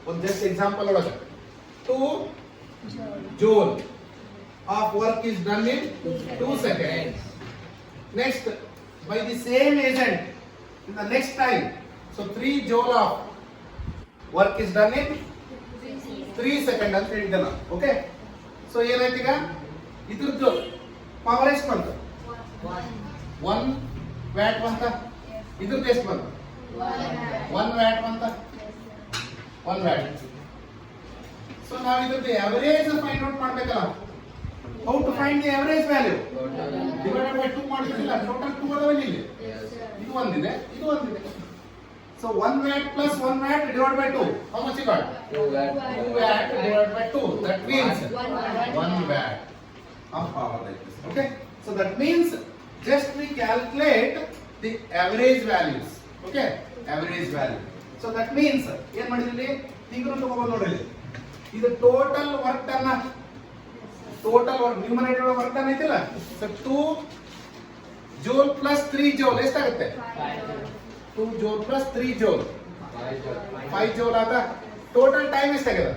ಒಂದು just example ಒಳಗೆ 2 joule of work is done in 2 seconds. Next, by the same agent in the next time, so 3 joule of work is done in 3 seconds ಅಂತ ಹೇಳಿದ್ದೆ ನಾನು. Okay, so ಏನಾಯ್ತು ಈಗ ಇದ್ರದ್ದು power ಎಷ್ಟು ಬಂತು? 1 ವ್ಯಾಟ್ ಬಂತ. ಇದ್ರದ್ದು ಎಷ್ಟು ಬಂತು? 1 ವ್ಯಾಟ್ ಬಂತ. 1 ವ್ಯಾಟ್. ಸೊ ನಾವು ಇದ್ರದ್ದು ಅವರೇಜ್ ಫೈಂಡ್ ಔಟ್ ಮಾಡ್ಬೇಕಲ್ಲ. How to find the average value? Divided by 2 ಮಾಡಿದ್ರಲ್ಲ, ಟೋಟಲ್ 2 ಅದಾವಲ್ಲ ಇಲ್ಲಿ. ಇದು ಒಂದಿದೆ, ಇದು ಒಂದಿದೆ. So 1 watt plus 1 watt divided by 2. How much you got? 2 watt. 2 watt divided by 2. That means 1 watt of power like this. Okay. So that means just we calculate the average values. Okay. Average value. So that means ಏನು ಮಾಡಿದ್ರಿ? ತಿಂಗಳು ತಗೊಂಡು ನೋಡ್ರಿ. ಇದು total work done. Total work numerator work done ಐತಿಲ್ಲ. So 2 joule plus 3 joule ಎಷ್ಟಾಗುತ್ತೆ? 2 joule plus 3 joule 5 joule ಆತ. Total time ಎಷ್ಟಾಗಿದೆ?